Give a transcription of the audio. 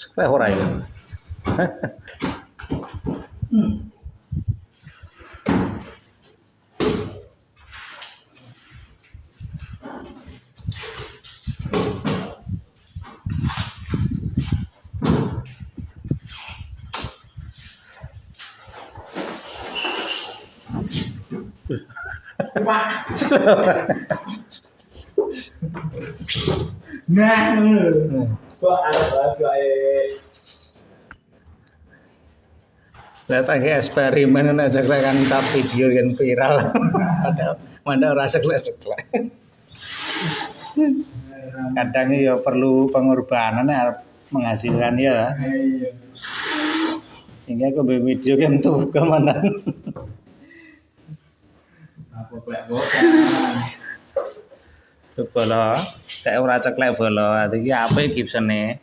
Ceklek ora ya. Nah, kok ada bagai Lihat lagi eksperimen nek ceklek kan tak video kan viral. Mana ora ceklek-ceklek. Kadang ya perlu pengorbanan arep menghasilkan ya. Hingga aku video kan tuh kemana. apa plek bokan. Bola, kayak ora ceklek bola. Iki apik Gibson-e.